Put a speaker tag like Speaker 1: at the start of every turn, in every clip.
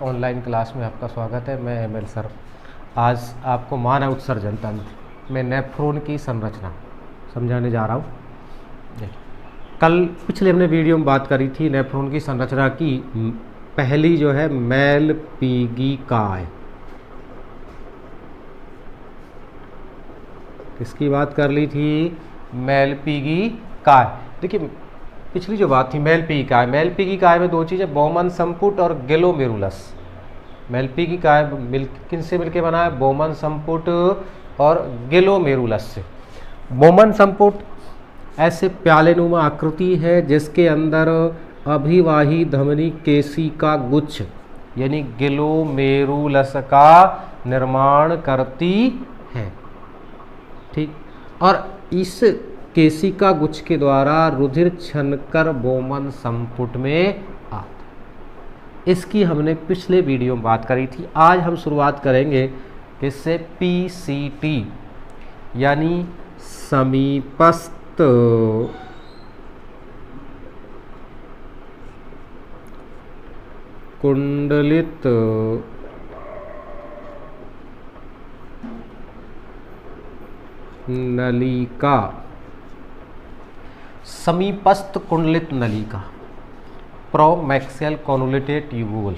Speaker 1: Online class में आपका स्वागत है। मैं एमएल सर। आज आपको मानव उत्सर्जन तंत्र में नेफ्रॉन की संरचना समझाने जा रहा हूँ। कल पिछले हमने वीडियो में बात करी थी नेफ्रॉन की संरचना की। पहली जो है मेलपीगिकाय, किसकी बात कर ली थी? मेलपीगिकाय। देखिए पिछली जो बात थी मेलपीगिकाय में दो चीज़ें, बोमन संपुट और ग्लोमेरुलस। मेलपीगिकाय किन से मिलके बना है? बोमन संपुट और ग्लोमेरुलस से। बोमन संपुट ऐसे प्यालेनुमा आकृति है जिसके अंदर अभिवाही धमनी केशिका गुच्छ यानी ग्लोमेरुलस का निर्माण करती है। ठीक, और इस केशिका गुच्छ के द्वारा रुधिर छनकर बोमन संपुट में आता। इसकी हमने पिछले वीडियो में बात करी थी। आज हम शुरुआत करेंगे किससे? पीसीटी यानी समीपस्थ कुंडलित नलिका। समीपस्थ कुंडलित नलिका, प्रोमैक्सियल कॉन्वोल्यूटेड ट्यूब्यूल,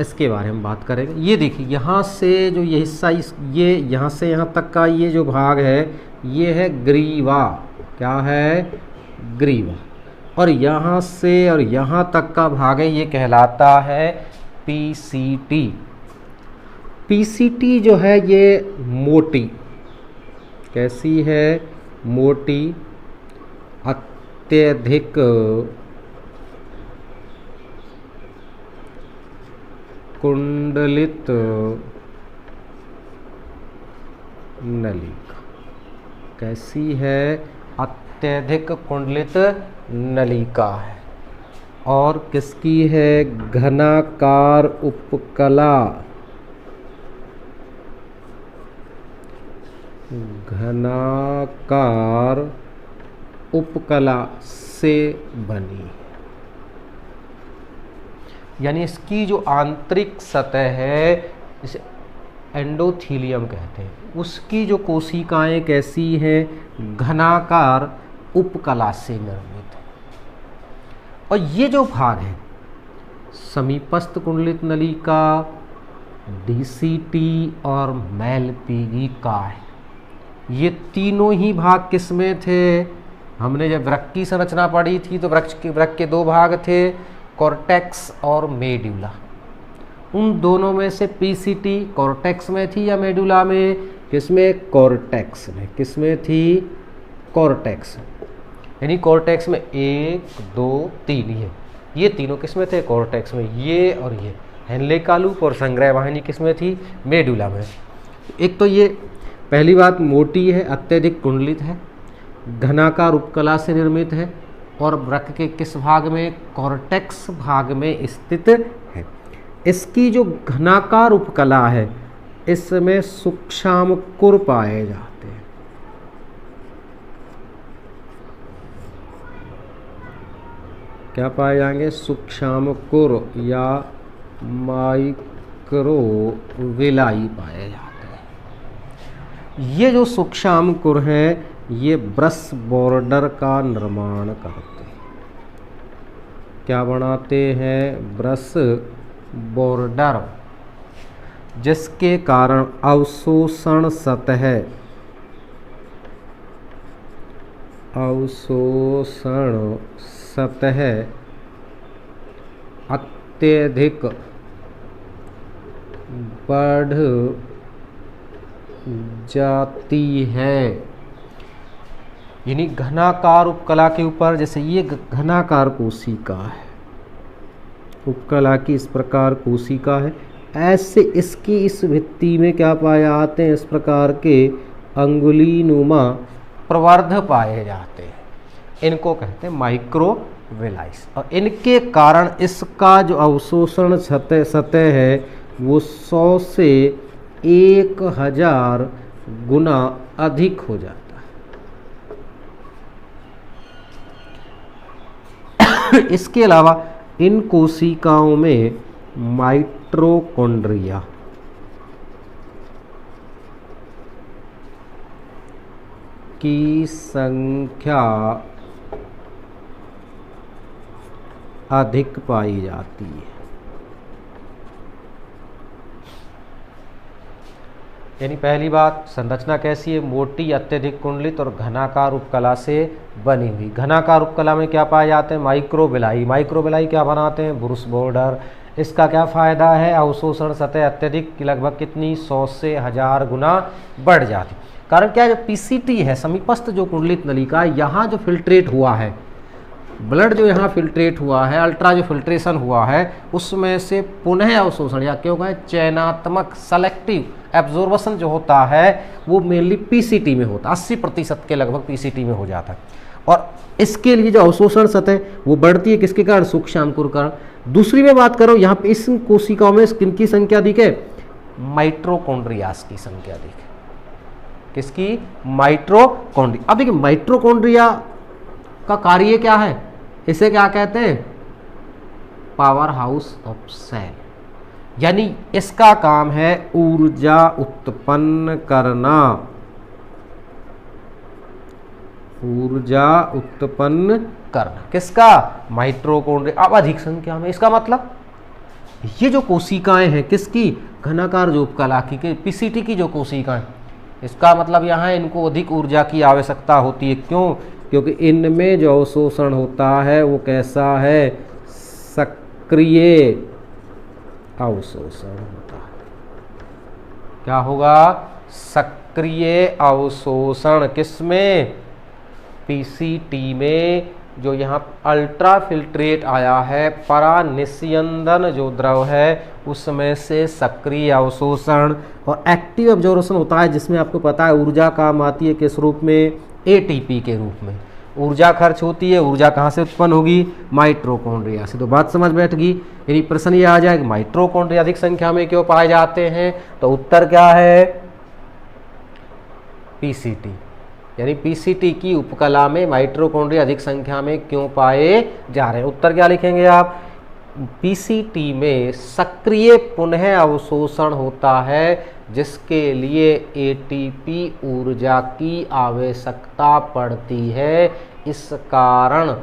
Speaker 1: इसके बारे में बात करेंगे। ये देखिए यहाँ से जो ये हिस्सा ये यहाँ से यहाँ तक का ये जो भाग है ये है ग्रीवा। क्या है? ग्रीवा। और यहाँ से और यहाँ तक का भाग है ये कहलाता है पीसीटी। पीसीटी जो है ये मोटी, कैसी है? मोटी, अत्यधिक कुंडलित नलिका। कैसी है? अत्यधिक कुंडलित नलिका है। और किसकी है? घनाकार उपकला। घनाकार उपकला से बनी, यानी इसकी जो आंतरिक सतह है इसे एंडोथीलियम कहते हैं। उसकी जो कोशिकाएं कैसी हैं? घनाकार उपकला से निर्मित है। और ये जो भाग है समीपस्थ कुंडलित नलिका, डीसीटी और मेलपीगिकाय, ये तीनों ही भाग किसमें थे? हमने जब वृक्क की संरचना पढ़ी थी तो वृक्क के दो भाग थे, कॉर्टेक्स और मेडुला। उन दोनों में से पीसीटी कॉर्टेक्स में थी या मेडुला में? किसमें? कॉर्टेक्स में। किसमें थी? कॉर्टेक्स। यानी कॉर्टेक्स में 1 2 3 ये तीनों किसमें थे? कॉर्टेक्स में। ये और ये हेनले का लूप और संग्रह वाहिनी किसमें थी? मेडुला में। एक तो ये पहली बात मोटी है, अत्यधिक कुंडलित है, घनाकार उपकला से निर्मित है और वृक्क के किस भाग में? कॉर्टेक्स भाग में स्थित है। इसकी जो घनाकार उपकला है इसमें सूक्ष्माणुकुर पाए जाते हैं। क्या पाए जाएंगे? सूक्ष्माणुकुर या माइक्रोविलाई पाए जाते हैं। ये जो सूक्ष्माणुकुर हैं ये ब्रश बॉर्डर का निर्माण करते हैं। क्या बनाते हैं? ब्रश बॉर्डर, जिसके कारण अवशोषण सतह अत्यधिक बढ़ जाती है। यानी घनाकार उपकला के ऊपर, जैसे ये घनाकार कोशिका है, उपकला की इस प्रकार कोशिका है, ऐसे इसकी इस भित्ति में क्या पाए जाते हैं? इस प्रकार के अंगुली नुमा प्रवर्ध पाए जाते हैं। इनको कहते हैं माइक्रोविलाइस। और इनके कारण इसका जो अवशोषण सतह है वो 100 से 1000 गुना अधिक हो जाता है। इसके अलावा इन कोशिकाओं में माइटोकॉन्ड्रिया की संख्या अधिक पाई जाती है। यानी पहली बात, संरचना कैसी है? मोटी, अत्यधिक कुंडलित और घनाकार उपकला से बनी हुई। घनाकार उपकला में क्या पाए जाते हैं? माइक्रोबिलाई। माइक्रोबिलाई क्या बनाते हैं? Brush border. इसका क्या फायदा है? अवशोषण सतह अत्यधिक, लगभग कितनी? 100 से 1000 गुना बढ़ जाती। कारण क्या है? जो पीसीटी है, समीपस्थ जो कुंडलित नलिका, यहाँ जो फिल्ट्रेट हुआ है, ब्लड जो यहाँ फिल्ट्रेट हुआ है, अल्ट्रा जो फिल्ट्रेशन हुआ है, उसमें से पुनः अवशोषण या क्यों कहें चयनात्मक सेलेक्टिव एब्जॉर्बेशन जो होता है वो मेनली पीसीटी में होता है। 80% के लगभग पीसीटी में हो जाता है। और इसके लिए जो अवशोषण सतह वो बढ़ती है किसके कारण? सूक्ष्म अंकुर कारण। दूसरी में बात करो, यहाँ पे इस कोशिकाओं में किनकी संख्या अधिक है? माइटोकॉन्ड्रियास की संख्या अधिक है। किसकी? माइटोकॉन्ड्रिया। अब देखिए माइटोकॉन्ड्रिया का कार्य क्या है? इसे क्या कहते हैं? Power house of cell. यानी इसका काम है ऊर्जा उत्पन्न करना। ऊर्जा उत्पन्न करना किसका? माइटोकॉन्ड्रिया। अब अधिक संख्या में, इसका मतलब ये जो कोशिकाएं हैं किसकी? घनाकार जो उपकला की, पीसीटी की जो कोशिकाएं, इसका मतलब यहाँ इनको अधिक ऊर्जा की आवश्यकता होती है। क्यों? क्योंकि इनमें जो अवशोषण होता है वो कैसा है? सक्रिय अवशोषण होता है। क्या होगा? सक्रिय अवशोषण। किसमें? पीसीटी में। जो यहाँ अल्ट्रा फिल्ट्रेट आया है, परानिस्यंदन जो द्रव है, उसमें से सक्रिय अवशोषण और एक्टिव एब्जॉर्प्शन होता है, जिसमें आपको पता है ऊर्जा काम आती है किस रूप में? एटीपी के रूप में ऊर्जा खर्च होती है। ऊर्जा कहाँ से उत्पन्न होगी? माइटोकॉन्ड्रिया से। तो बात समझ बैठ गई। यदि प्रश्न ये आ जाए कि माइटोकॉन्ड्रिया अधिक संख्या में क्यों पाए जाते हैं, तो उत्तर क्या है? पीसीटी। यानी पीसीटी की उपकला में माइटोकॉन्ड्रिया अधिक संख्या में क्यों पाए जा रहे हैं? उत्तर क्या लिखेंगे आप? पीसीटी में सक्रिय पुनः अवशोषण होता है, जिसके लिए एटीपी ऊर्जा की आवश्यकता पड़ती है। इस कारण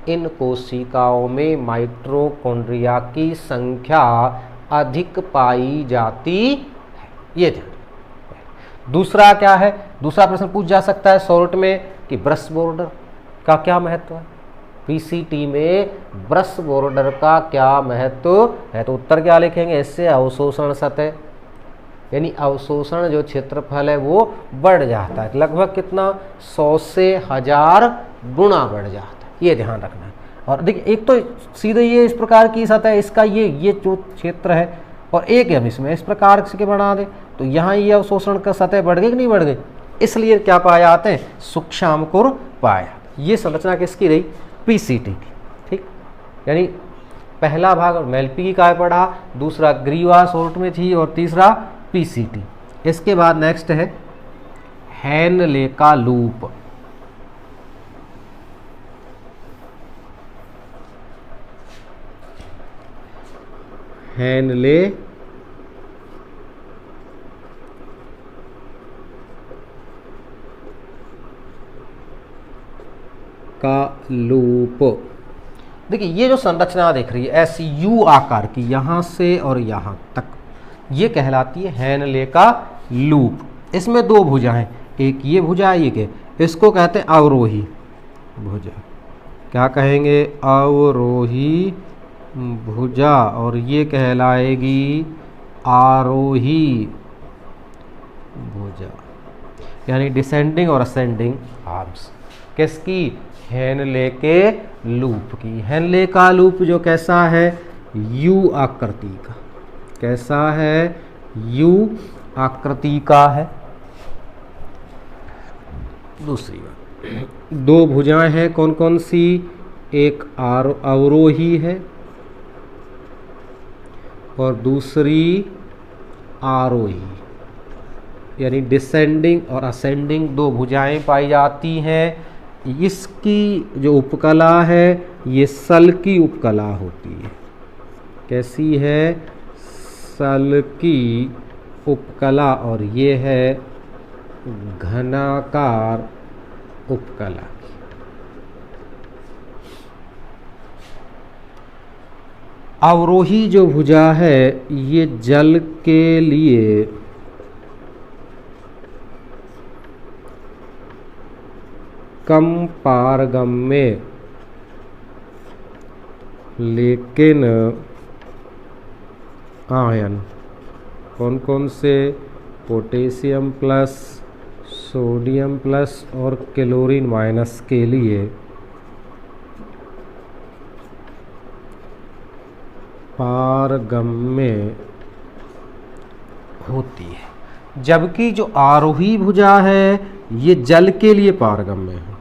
Speaker 1: इन कोशिकाओं में माइटोकॉन्ड्रिया की संख्या अधिक पाई जाती है। ये ध्यान। दूसरा क्या है? दूसरा प्रश्न पूछ जा सकता है शॉर्ट में कि ब्रश बॉर्डर का क्या महत्व है? पीसीटी में ब्रश बॉर्डर का क्या महत्व है? तो उत्तर क्या लिखेंगे? इससे अवशोषण सतह यानी अवशोषण जो क्षेत्रफल है वो बढ़ जाता है। लगभग कितना? 100 से 1000 गुना बढ़ जाता है। ये ध्यान रखना है। और देखिए, एक तो सीधे ये इस प्रकार की सतह, इसका ये जो क्षेत्र है, और एक हम इसमें इस प्रकार के बना दे, तो यहाँ ये अवशोषण का सतह बढ़ गई कि नहीं बढ़ गई? इसलिए क्या पाए जाते हैं? सूक्ष्म अंकुर पाए जाते हैं। ये संरचना किसकी रही? पीसीटी की। ठीक, यानी पहला भाग मेलपी की काय पढ़ा, दूसरा ग्रीवा शॉर्ट में थी, और तीसरा पीसीटी। इसके बाद नेक्स्ट है हेनले का लूप। हेनले का लूप। देखिए, ये जो संरचना दिख रही है ऐसी यू आकार की, यहां से और यहां तक, ये कहलाती है हेनले का लूप। इसमें दो भुजाएं, एक ये भुजा, एक है, इसको कहते हैं अवरोही भुजा। क्या कहेंगे? अवरोही भुजा। और ये कहलाएगी आरोही भुजा, यानी डिसेंडिंग और असेंडिंग आर्म्स। किसकी? हेनले के लूप की। हेनले का लूप जो कैसा है? यू आकृति का। कैसा है? यू आकृति का है। दूसरी बात, दो भुजाएं हैं, कौन कौन सी? एक अवरोही है और दूसरी आरोही, यानी डिसेंडिंग और असेंडिंग दो भुजाएं पाई जाती हैं। इसकी जो उपकला है ये सल की उपकला होती है। कैसी है, सल की उपकला, और ये है घनाकार उपकला। अवरोही जो भुजा है ये जल के लिए कम पारगम्य, लेकिन आयन कौन कौन से, पोटेशियम प्लस, सोडियम प्लस और क्लोरीन माइनस के लिए पारगम्य होती है। जबकि जो आरोही भुजा है ये जल के लिए पारगम्य है।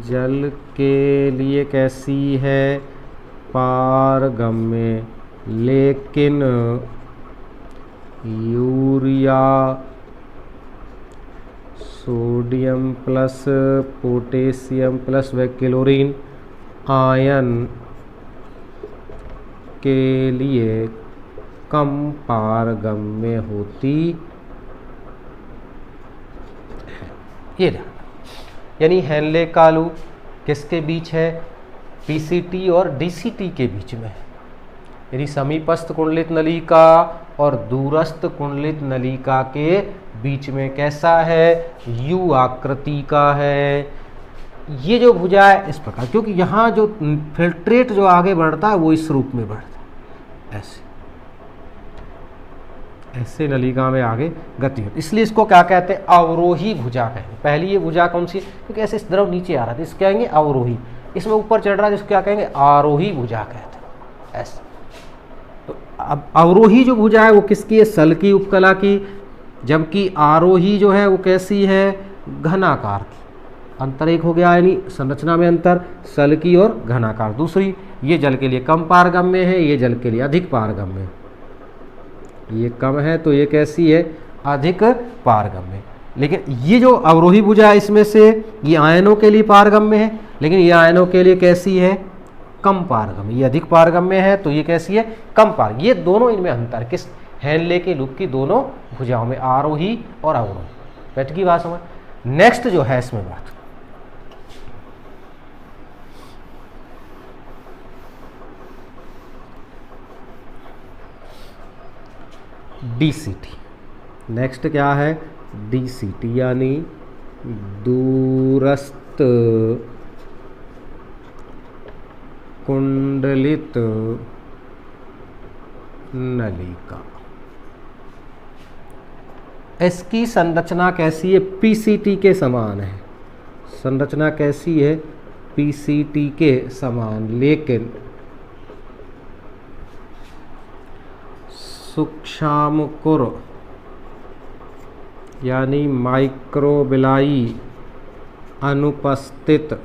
Speaker 1: जल के लिए कैसी है, पारगम्य, लेकिन urea, sodium plus, potassium plus व क्लोरीन आयन के लिए कम पारगम्य होती है। ये यानी हेनले का लूप किसके बीच है, पीसीटी और डीसीटी के बीच में है। यानी समीपस्थ कुंडलित नलिका और दूरस्थ कुंडलित नलिका के बीच में कैसा है, यू आकृति का है। ये जो भुजा है इस प्रकार, क्योंकि यहाँ जो फिल्ट्रेट जो आगे बढ़ता है वो इस रूप में बढ़ता है, ऐसे ऐसे नलिका में आगे गति होती, इसलिए इसको क्या कहते हैं, अवरोही भुजा कहते हैं। पहली ये भुजा कौन सी है, क्योंकि ऐसे द्रव नीचे आ रहा था, इसको कहेंगे अवरोही। इसमें ऊपर चढ़ रहा है जिसको क्या कहेंगे, आरोही भुजा कहते हैं, ऐसे। तो अब अवरोही जो भुजा है वो किसकी है, सल की उपकला की, जबकि आरोही जो है वो कैसी है, घनाकार की। अंतर एक हो गया, यानी संरचना में अंतर, सल की और घनाकार। दूसरी, ये जल के लिए कम पारगम्य है, ये जल के लिए अधिक पारगम्य है। ये कम है तो ये कैसी है, अधिक पारगम्य। लेकिन ये जो अवरोही भुजा है इसमें से ये आयनों के लिए पारगम्य है, लेकिन ये आयनों के लिए कैसी है, कम पारगम्य। ये अधिक पारगम्य है तो ये कैसी है, कम पार। ये दोनों, इनमें अंतर किस, हेनले के लूप की दोनों भुजाओं में, आरोही और अवरोही। बैठ की बात समझ। नेक्स्ट जो है इसमें बात, डीसीटी। नेक्स्ट क्या है, डीसीटी, यानी दूरस्थ कुंडलित नलिका। इसकी संरचना कैसी है, पीसीटी के समान है। संरचना कैसी है, पीसीटी के समान, लेकिन सूक्ष्मांकुर यानी माइक्रोबिलाई अनुपस्थित,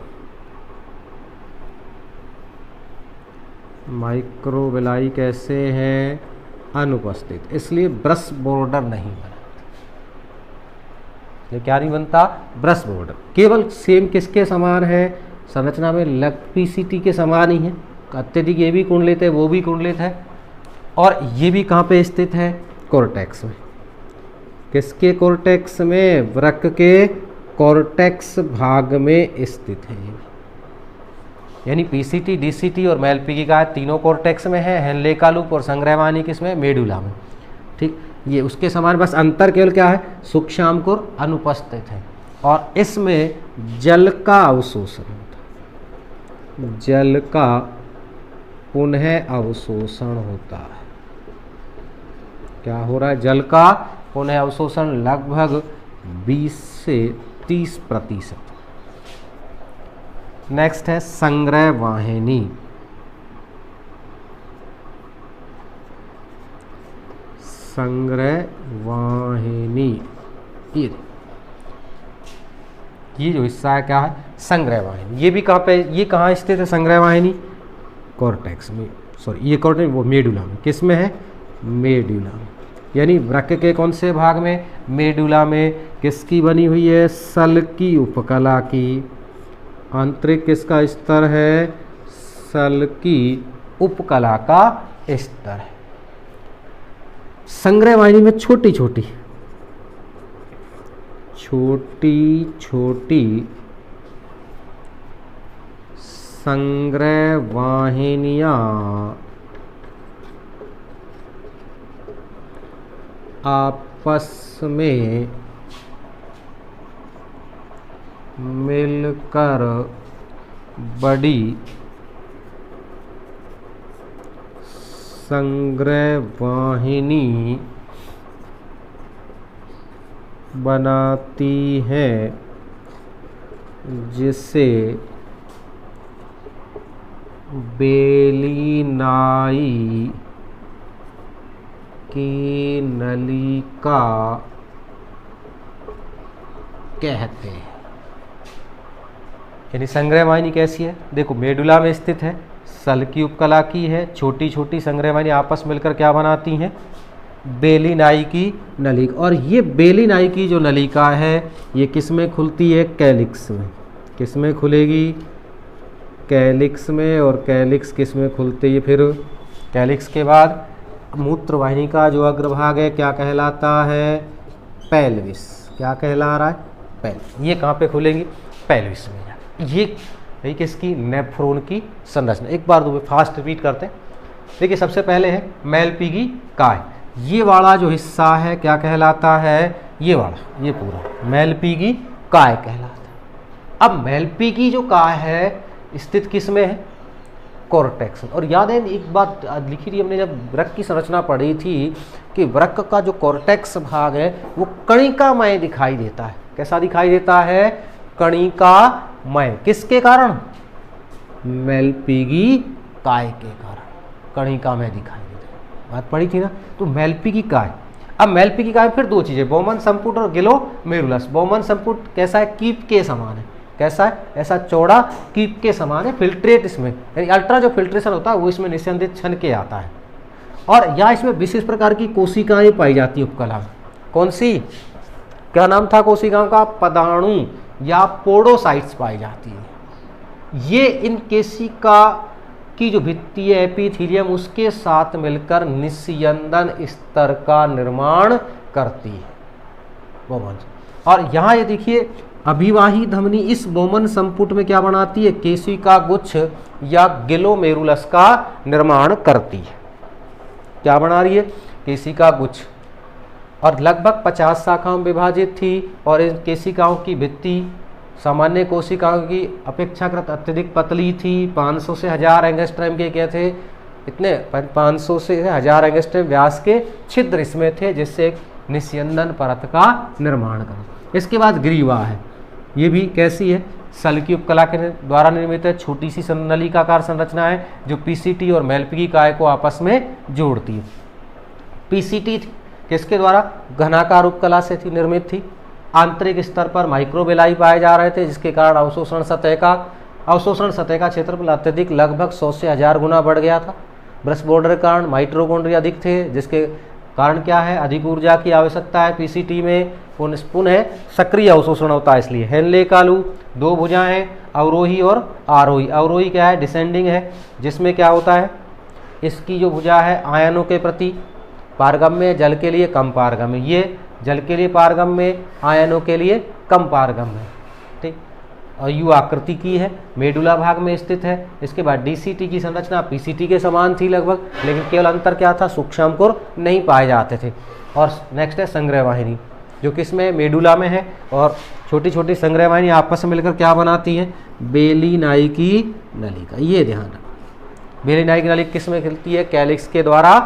Speaker 1: माइक्रोबिलाई कैसे हैं, अनुपस्थित, इसलिए ब्रश बॉर्डर नहीं बना। ये क्या नहीं बनता, ब्रश बॉर्डर। केवल सेम किसके समान है, संरचना में लग पीसीटी के समान ही है। अत्यधिक ये भी कुंडलित है, वो भी कुंडलित है, और ये भी कहाँ पे स्थित है, कोर्टेक्स में। किसके कोर्टेक्स में, वृक्क के कोर्टेक्स भाग में स्थित है। यानी पीसीटी, डीसीटी और मेलपीगी का तीनों कोर्टेक्स में है, हेनले का लूप और संग्रहवानी किसमें, मेडुला में। ठीक, ये उसके समान, बस अंतर केवल क्या है, सूक्ष्मांकुर अनुपस्थित है, और इसमें जल का अवशोषण होता है, जल का पुनः अवशोषण होता है। क्या हो रहा है, जल का पुनः अवशोषण लगभग 20 से 30%। नेक्स्ट है संग्रह वाहिनी। संग्रह वाहिनी, ये जो हिस्सा है क्या है, संग्रह वाहिनी। ये भी कहाँ पे, ये कहाँ स्थित है संग्रह वाहिनी, कोर्टेक्स में, सॉरी ये कोर्टेक्स, वो मेडुला में। किस में है, मेडुला में। यानी वृक्क के कौन से भाग में, मेडुला में। किसकी बनी हुई है, सल की उपकला की। आंतरिक किसका स्तर है, सल की उपकला का स्तर है। संग्रह वाहिनी में छोटी छोटी संग्रह वाहिनियां आपस में मिलकर बड़ी संग्रह वाहिनी बनाती है, जिसे बेलीनाई की नलिका कहते हैं। यानी संग्रह वाहिनी कैसी है, देखो मेडुला में स्थित है, सल की उपकला की है, छोटी छोटी संग्रह वाहिनी आपस मिलकर क्या बनाती हैं, बेलीनाई की नलिका। और ये बेलीनाई की जो नलिका है ये किस में खुलती है, कैलिक्स में। किस में खुलेगी, कैलिक्स में। और कैलिक्स किस में खुलती है, फिर कैलिक्स के बाद मूत्र वाहिनी का जो अग्रभाग है क्या कहलाता है, पेल्विस। क्या कहला रहा है, पेल्विस। ये कहाँ पे खुलेंगी, पेल्विस में। ये किसकी, नेफ्रॉन की संरचना। एक बार दो फास्ट रिपीट करते हैं। देखिए सबसे पहले है मेलपीगी काय। ये वाला जो हिस्सा है क्या कहलाता है, ये वाला, ये पूरा मेलपीगी काय कहलाता है। अब मेलपीगी जो काय है स्थित किस में है, कॉर्टेक्स। और याद है एक बात लिखी थी हमने जब वृक्क की संरचना पढ़ी थी कि वृक्क का जो कॉर्टेक्स भाग है वो कणिकामय दिखाई देता है। कैसा दिखाई देता है, कणिकामय। किसके कारण, मेलपीगी काय के कारण कणिकामय दिखाई देता है। बात पढ़ी थी ना। तो मेलपीगी काय। अब मेलपीगी काय फिर दो चीजें, बोमन संपुट और ग्लोमेरुलस। बोमन संपुट कैसा है, कीप के समान है। कैसा है, ऐसा चौड़ा कीप के समान है। फिल्ट्रेट इसमें, यानी अल्ट्रा जो फिल्ट्रेशन होता है वो इसमें निस्यंदित छन के आता है। और या इसमें विशेष प्रकार की कोशिकाएं पाई जाती है उपकला में। कौन सी, क्या नाम था कोशिकाओं का, पदाणु या पोडोसाइट्स पाई जाती है। ये इन केशिका की जो भित्ति है एपिथीलियम उसके साथ मिलकर निस्यंदन स्तर का निर्माण करती है, बोमन। और यहाँ ये देखिए अभिवाही धमनी इस बोमन संपुट में क्या बनाती है, केशिका गुच्छ या ग्लोमेरुलस का निर्माण करती है। क्या बना रही है, केशिका गुच्छ। और लगभग 50 शाखाओं में विभाजित थी। और इन केशिकाओं की भित्ति सामान्य कोशिकाओं की अपेक्षाकृत अत्यधिक पतली थी। 500 से 1000 एंगस्ट्रॉम के क्या थे, इतने 500 से 1000 एंगस्ट्रॉम व्यास के छिद्र इसमें थे, जिससे एक निस्यंदन परत का निर्माण करा। इसके बाद ग्रीवा है। ये भी कैसी है, सल की उपकला के द्वारा निर्मित है। छोटी सी नलिकाकार संरचना है जो पीसीटी और मेलपीगी काय को आपस में जोड़ती है। पीसीटी किसके द्वारा, घनाकार उपकला से थी, निर्मित थी। आंतरिक स्तर पर माइक्रोबेलाई पाए जा रहे थे, जिसके कारण अवशोषण सतह का क्षेत्रफल अत्यधिक लगभग 100 से 1000 गुना बढ़ गया था। ब्रश बॉर्डर के कारण माइटोकॉन्ड्रिया अधिक थे, जिसके कारण क्या है, अधिक ऊर्जा की आवश्यकता है। पीसीटी में पुनः सक्रिय अवशोषण होता है, इसलिए हेनले कालू 2 भुजाएं हैं, अवरोही और आरोही। अवरोही क्या है, डिसेंडिंग है, जिसमें क्या होता है, इसकी जो भुजा है आयनों के प्रति पारगम्य, जल के लिए कम पारगम्य। ये जल के लिए पारगम्य, आयनों के लिए कम पारगम्य, ठीक। और यू आकृति की है, मेडुला भाग में स्थित है। इसके बाद डीसीटी की संरचना पीसीटी के समान थी लगभग, लेकिन केवल अंतर क्या था, सूक्ष्मांकुर नहीं पाए जाते थे। और नेक्स्ट है संग्रह वाहिनी, जो किसमें, मेडुला में है। और छोटी छोटी संग्रह वाहिनी आपस में मिलकर क्या बनाती है, बेलीनाई की नलिका। ये ध्यान रखना, बेलीनाई की नलिका किस में खुलती है, कैलिक्स के द्वारा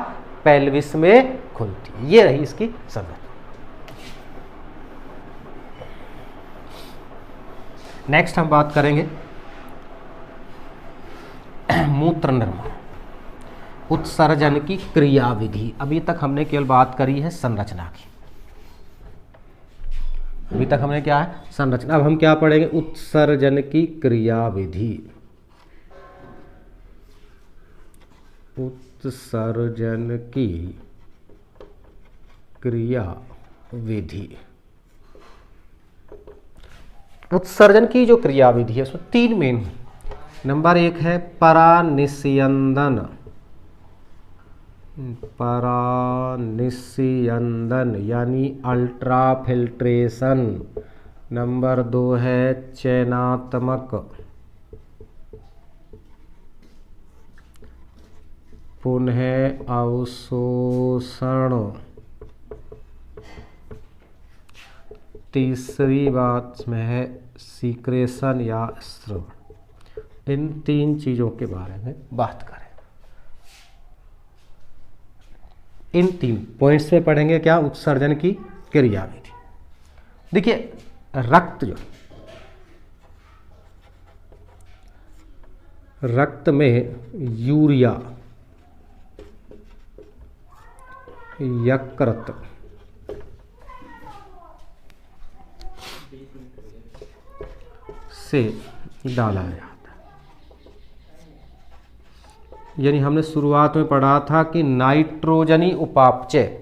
Speaker 1: पेल्विस में खुलती है। ये रही इसकी संरचना। नेक्स्ट हम बात करेंगे मूत्र निर्माण, उत्सर्जन की क्रियाविधि। अभी तक हमने केवल बात करी है संरचना की, अभी तक हमने क्या है, संरचना। अब हम क्या पढ़ेंगे, उत्सर्जन की क्रियाविधि। उत्सर्जन की क्रियाविधि। उत्सर्जन की जो क्रियाविधि है उसमें 3 मेन। नंबर 1 है परानिस्यंदन, परानिस्यंदन यानी अल्ट्रा फिल्ट्रेशन। नंबर 2 है चयनात्मक पुनः अवशोषण। तीसरी बात में है सीक्रेशन या स्रवण। इन 3 चीज़ों के बारे में बात करें। इन 3 पॉइंट्स में पढ़ेंगे क्या, उत्सर्जन की क्रियाविधि। देखिए रक्त में यूरिया, यकृत, से डाला जाता है। यानी हमने शुरुआत में पढ़ा था कि नाइट्रोजनी उपापचय,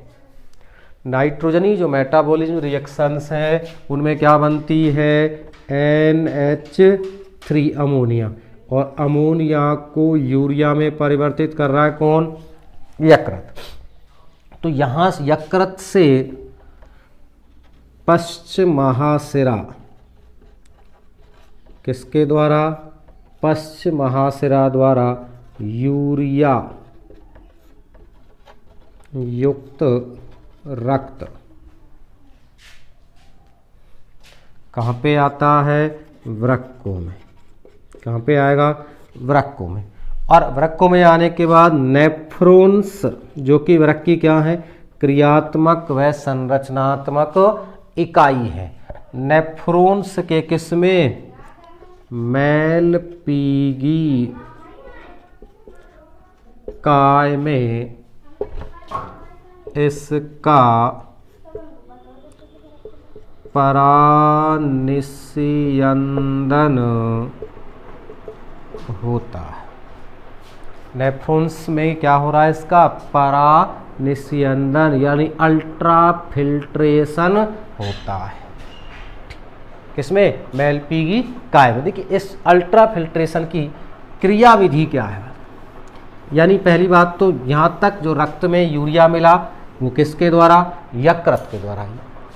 Speaker 1: नाइट्रोजनी जो मेटाबॉलिज्म रिएक्शंस हैं उनमें क्या बनती है, NH3 अमोनिया, और अमोनिया को यूरिया में परिवर्तित कर रहा है कौन, यकृत। तो यहाँ यकृत से पश्च महाशिरा, किसके द्वारा, पश्च महाशिरा द्वारा यूरिया युक्त रक्त कहाँ पे आता है, वृक्कों में। कहाँ पे आएगा, वृक्कों में। और वृक्कों में आने के बाद नेफ्रॉन्स, जो कि वृक्क की क्या है, क्रियात्मक व संरचनात्मक इकाई है। नेफ्रॉन्स के किसमें, मैलपीगी काय में इसका परानिस्यंदन होता है। नेफ्रॉन्स में क्या हो रहा है, इसका परानिस्यंदन यानी अल्ट्रा फिल्ट्रेशन होता है। किसमें, मैलपीगी काय में। देखिए इस अल्ट्रा फिल्ट्रेशन की क्रियाविधि क्या है, यानी पहली बात तो यहाँ तक जो रक्त में यूरिया मिला वो किसके द्वारा, यकृत के द्वारा।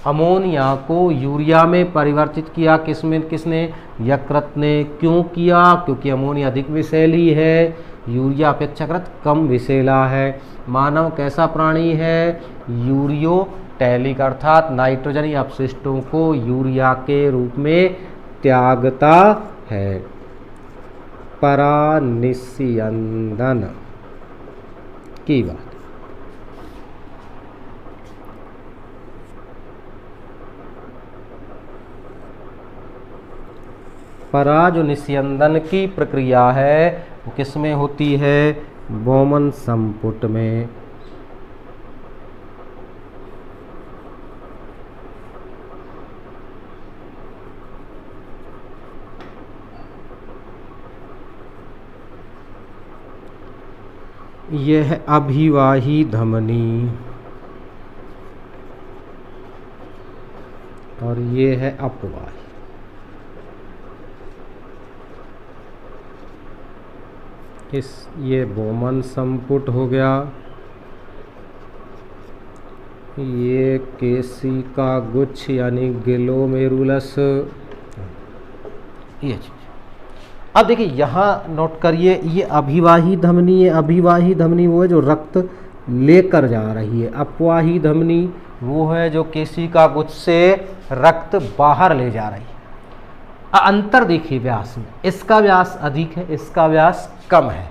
Speaker 1: अमोनिया को यूरिया में परिवर्तित किया किसने, यकृत ने। क्यों किया, क्योंकि अमोनिया अधिक विषैली है, यूरिया अपेक्षाकृत कम विषैला है। मानव कैसा प्राणी है, यूरियोटैलिक, अर्थात नाइट्रोजनी अपशिष्टों को यूरिया के रूप में त्यागता है। परानिस्यंदन की बात। परा जो निस्यंदन की प्रक्रिया है वो किसमें होती है, बोमन संपुट में। यह है अभिवाही धमनी और ये है अपवाही। ये बोमन संपुट हो गया, ये केशिका गुच्छ यानी ग्लोमेरुलस, ये चीज। अब देखिए यहाँ नोट करिए, ये अभिवाही धमनी है। अभिवाही धमनी वो है जो रक्त लेकर जा रही है, अपवाही धमनी वो है जो केशिका गुच्छ से रक्त बाहर ले जा रही है। अंतर देखिए व्यास में, इसका व्यास अधिक है, इसका व्यास कम है।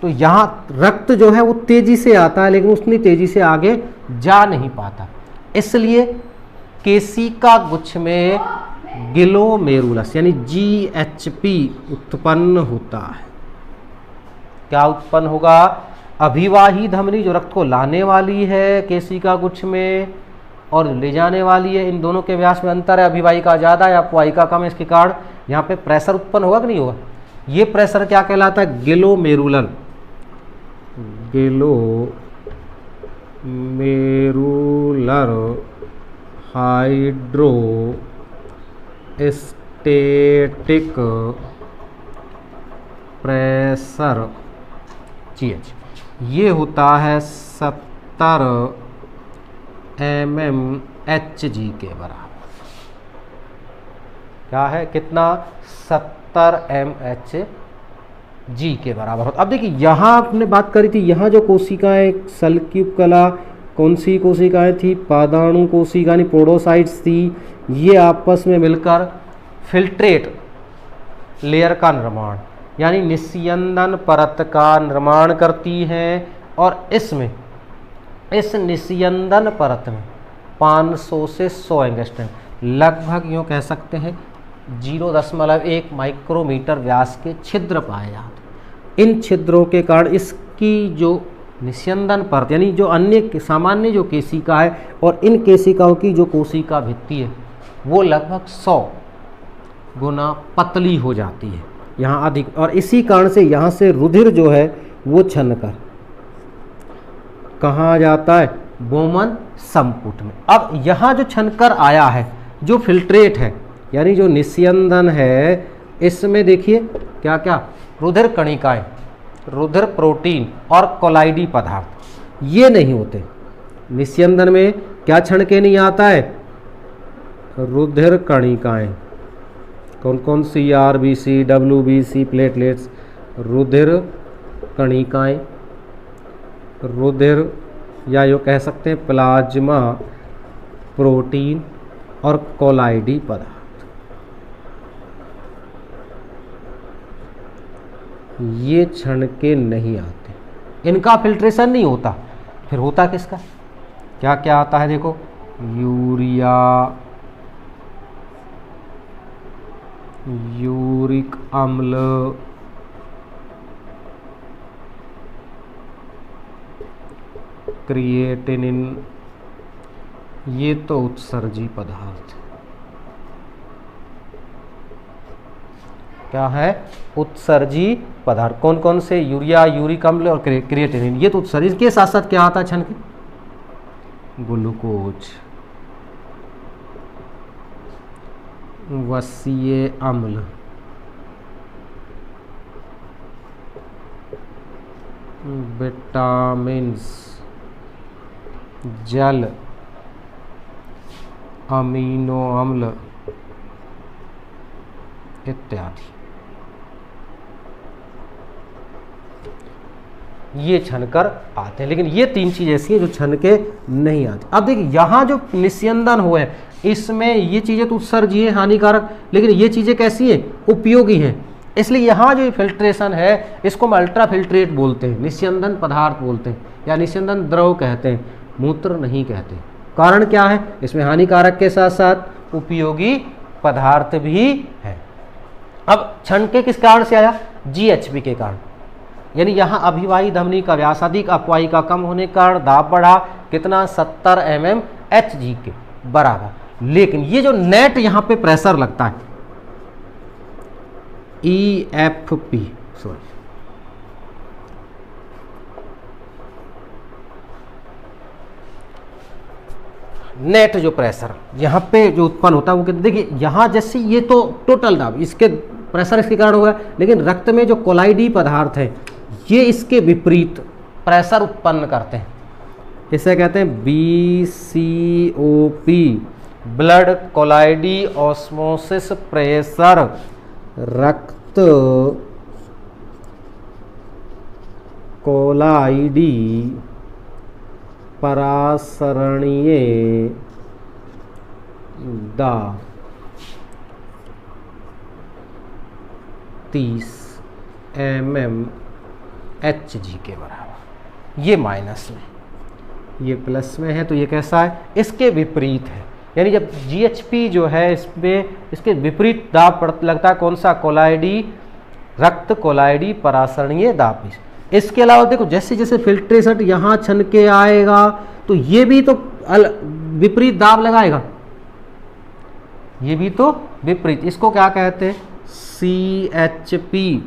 Speaker 1: तो यहाँ रक्त जो है वो तेजी से आता है लेकिन उतनी तेजी से आगे जा नहीं पाता, इसलिए केशिका गुच्छ में ग्लोमेरुलस यानी GHP उत्पन्न होता है। क्या उत्पन्न होगा, अभिवाही धमनी जो रक्त को लाने वाली है केशिका गुच्छ में और ले जाने वाली है, इन दोनों के व्यास में अंतर है। अभिवाही का ज़्यादा है, अपवाही का कम है। इसके कारण यहाँ पे प्रेशर उत्पन्न होगा कि नहीं होगा, ये प्रेशर क्या कहलाता है, glomerular, glomerular hydrostatic pressure GH। ये होता है 70 mmHg के बराबर। क्या है, कितना, 70 mmHg के बराबर होता। अब देखिए यहाँ आपने बात करी थी, यहाँ जो कोशिकाएं सल्क्यूबकला, कौन सी कोशिकाएं थी, पादाणु कोशिका यानी पोडोसाइट्स थी, ये आपस में मिलकर फिल्ट्रेट लेयर का निर्माण यानी निस्यंदन परत का निर्माण करती हैं। और इसमें, इस निस्यंदन परत में 500 से 100 एंगस्ट्रम, लगभग यूँ कह सकते हैं 0.1 माइक्रोमीटर व्यास के छिद्र पाए जाते। इन छिद्रों के कारण इसकी जो निस्यंदन परत यानी जो अन्य सामान्य जो केशिका है और इन केशिकाओं की जो कोशिका भित्ति है वो लगभग 100 गुना पतली हो जाती है यहाँ अधिक, और इसी कारण से यहाँ से रुधिर जो है वो छनकर कहाँ जाता है, बोमन संपुट में। अब यहाँ जो छनकर आया है, जो फिल्ट्रेट है यानी जो निस्यंदन है, इसमें देखिए क्या क्या, रुधिर कणिकाएं, रुधिर प्रोटीन और कोलाइडी पदार्थ ये नहीं होते। निस्यंदन में क्या छनके नहीं आता है, रुधिर कणिकाएं, कौन कौन सी, आरबीसी, डब्ल्यूबीसी, प्लेटलेट्स, रुधिर कणिकाएं, रुधिर या यो कह सकते हैं प्लाज्मा, प्रोटीन और कोलाइडी पदार्थ, ये छनके नहीं आते, इनका फिल्ट्रेशन नहीं होता। फिर होता किसका, क्या क्या आता है, देखो यूरिया, यूरिक अम्ल, क्रिएटिनिन, ये तो उत्सर्जी पदार्थ क्या है, उत्सर्जी पदार्थ। कौन कौन से, यूरिया, यूरिक अम्ल और क्रिएटिनिन, ये तो उत्सर्जी के साथ साथ क्या आता है छन के, ग्लूकोज, वसीय अम्ल, विटामिन्स, जल, अमीनो अम्ल इत्यादि, ये छनकर आते हैं। लेकिन ये तीन चीज़ ऐसी हैं जो छनके नहीं आती। अब देखिए यहाँ जो निस्यंदन हुए इसमें ये चीज़ें तो उत्सर्जी है, हानिकारक, लेकिन ये चीज़ें कैसी हैं, उपयोगी हैं। इसलिए यहाँ जो फिल्ट्रेशन है इसको हम अल्ट्रा फिल्ट्रेट बोलते हैं, निस्यंदन पदार्थ बोलते हैं या निस्यंदन द्रव कहते हैं, मूत्र नहीं कहते। कारण क्या है, इसमें हानिकारक के साथ साथ उपयोगी पदार्थ भी है। अब छनके किस कारण से आया, जीएचपी के कारण, यानी यहाँ अभिवाही धमनी का व्यास अधिक, अपवाही का कम होने के कारण दाब बढ़ा, कितना, 70 mmHg के बराबर। लेकिन ये जो नेट यहाँ पे प्रेशर लगता है EFP, सॉरी, नेट जो प्रेशर यहाँ पे जो उत्पन्न होता है वो कितना, देखिए यहाँ जैसे ये तो टोटल दाब, इसके प्रेशर इसके कारण होगा, लेकिन रक्त में जो कोलाइडी पदार्थ है ये इसके विपरीत प्रेशर उत्पन्न करते हैं, इसे कहते हैं BCOP, ब्लड कोलाइडी ऑस्मोसिस प्रेशर, रक्त कोलाइडी परासरणीय दाब 30 mmHg के बराबर। ये माइनस में, ये प्लस में है, तो ये कैसा है, इसके विपरीत है। यानी जब GHP जो है इसमें इसके विपरीत दाब लगता है, कौन सा, कोलाइडी, रक्त कोलाइडी परासरणीय दाब। इसके अलावा देखो जैसे जैसे फिल्ट्रेशन यहाँ छन के आएगा तो ये भी तो विपरीत दाब लगाएगा, ये भी तो विपरीत, इसको क्या कहते हैं, CHP,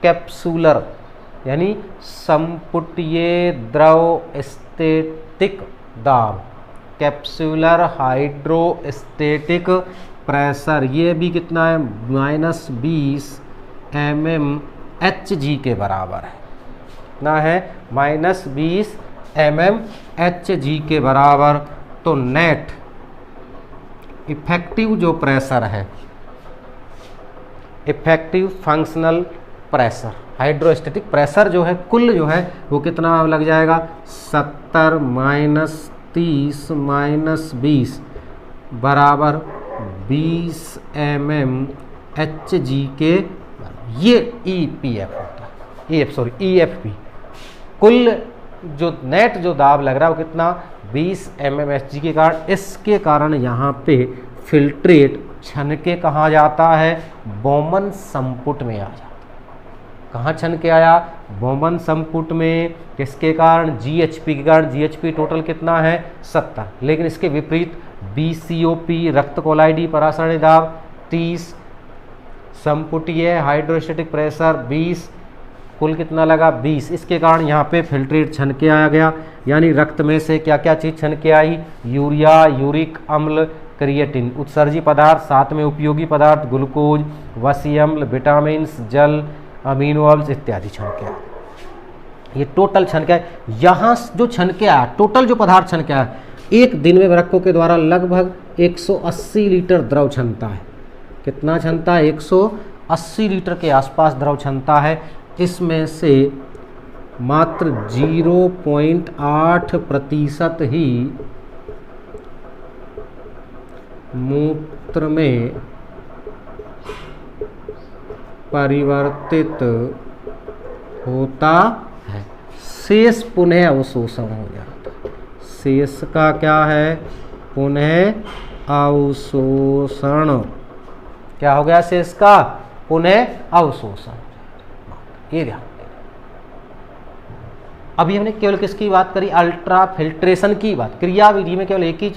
Speaker 1: कैप्सूलर यानी संपुटीय द्रव स्टैटिक दाब, कैप्सूलर हाइड्रोस्टैटिक प्रेशर, ये भी कितना है, -20 mmHg के बराबर है। कितना है -20 mmHg के बराबर। तो नेट इफेक्टिव जो प्रेशर है, effective functional pressure, hydrostatic pressure जो है कुल जो है वो कितना लग जाएगा 70 - 30 - 20 बराबर 20 mmHg के। ये EPF होता है, EFP। कुल जो नेट जो दाब लग रहा है वो कितना 20 mmHg के कारण। इसके कारण यहाँ पे फिल्ट्रेट छनके कहाँ जाता है, बोमन संपुट में आ जाता है। कहाँ छन के आया, बोमन संपुट में। किसके कारण, GHP के कारण। GHP टोटल कितना है 70, लेकिन इसके विपरीत BCOP रक्त कोलाइडी परासरणी दाब 30, संपुटीय हाइड्रोस्टैटिक प्रेशर 20, कुल कितना लगा 20। इसके कारण यहाँ पे फिल्ट्रेट छन के आया गया, यानी रक्त में से क्या क्या चीज़ छन के आई, यूरिया, यूरिक अम्ल, क्रिएटिन, उत्सर्जी पदार्थ, साथ में उपयोगी पदार्थ ग्लूकोज, वसी अम्ल, विटामिन, जल, अमीनो अम्ल इत्यादि छन के आया। ये टोटल छन के आया। यहाँ जो छन के आया, टोटल जो पदार्थ छन के आया, एक दिन में वृक्कों के द्वारा लगभग 180 लीटर द्रव छनता है। कितना छनता है, 180 लीटर के आसपास द्रव छनता है। इसमें से मात्र 0.8% ही मूत्र में परिवर्तित होता है, शेष पुनः अवशोषण हो जाता है। शेष का क्या है, पुनः अवशोषण। क्या हो गया शेष का, पुनः अवशोषण। ये ध्यान देना। अभी हमने केवल किसकी बात करी, अल्ट्रा फिल्ट्रेशन की बात। क्रियाविधि में केवल एक ही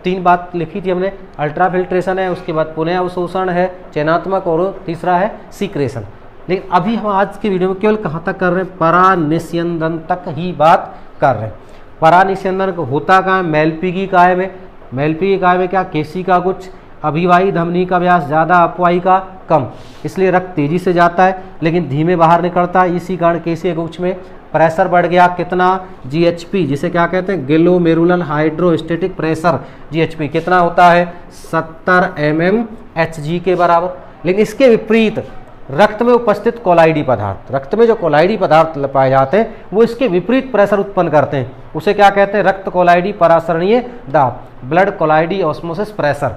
Speaker 1: 3 बात लिखी थी हमने, अल्ट्रा फिल्ट्रेशन है, उसके बाद पुनः अवशोषण है, चयनात्मक, और तीसरा है सीक्रेशन। लेकिन अभी हम आज की वीडियो में केवल कहाँ तक कर रहे हैं, परानिस्यंदन तक ही बात कर रहे हैं। परानिस्यंदन होता कहाँ है, मेलपीगी काय में। मेलपीगी काय में क्या, केशिका गुच्छ, अभिवाही धमनी का व्यास ज़्यादा, अपवाही का कम, इसलिए रक्त तेजी से जाता है लेकिन धीमे बाहर निकलता है। इसी कारण केशिका गुच्छ में प्रेशर बढ़ गया, कितना, GHP, जिसे क्या कहते हैं, ग्लोमेरुलर हाइड्रोस्टैटिक प्रेशर, GHP कितना होता है 70 mmHg के बराबर। लेकिन इसके विपरीत रक्त में उपस्थित कोलाइडी पदार्थ, रक्त में जो कोलाइडी पदार्थ पाए जाते हैं वो इसके विपरीत प्रेशर उत्पन्न करते हैं। उसे क्या कहते हैं, रक्त कोलाइडी परासरणीय दाब, ब्लड कोलाइडी ऑस्मोसिस प्रेशर।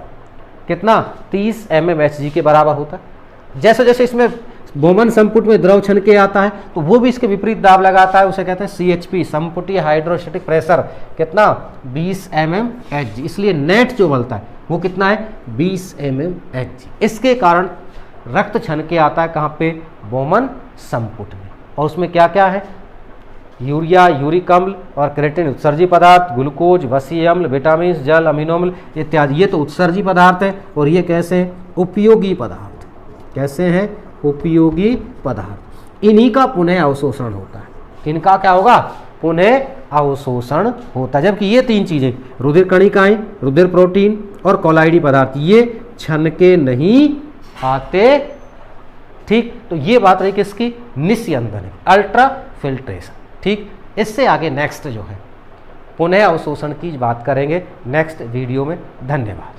Speaker 1: कितना, 30 mmHg के बराबर होता है। जैसे जैसे इसमें बोमन संपुट में द्रव छन के आता है तो वो भी इसके विपरीत दाब लगाता है, उसे कहते हैं CHP, संपुटीय हाइड्रोस्टैटिक प्रेशर। कितना, 20 mmHg। इसलिए नेट जो बनता है वो कितना है, 20 mmHg। इसके कारण रक्त छन के आता है कहाँ पे, बोमन संपुट में। और उसमें क्या क्या है, यूरिया, यूरिक अम्ल और क्रिएटिन उत्सर्जी पदार्थ, ग्लूकोज, वसी अम्ल, विटामिन, जल, अमीनो अम्ल इत्यादि। ये तो उत्सर्जी पदार्थ है। और ये कैसे हैं, उपयोगी पदार्थ। कैसे हैं, उपयोगी पदार्थ। इन्हीं का पुनः अवशोषण होता है। इनका क्या होगा, पुनः अवशोषण होता है। जबकि ये 3 चीजें, रुधिर कणिकाएं, रुधिर प्रोटीन और कोलाइडी पदार्थ, ये छन के नहीं आते। ठीक, तो ये बात रही किसकी, निस्यंदन, अल्ट्रा फिल्ट्रेशन। ठीक, इससे आगे नेक्स्ट जो है पुनः अवशोषण की बात करेंगे नेक्स्ट वीडियो में। धन्यवाद।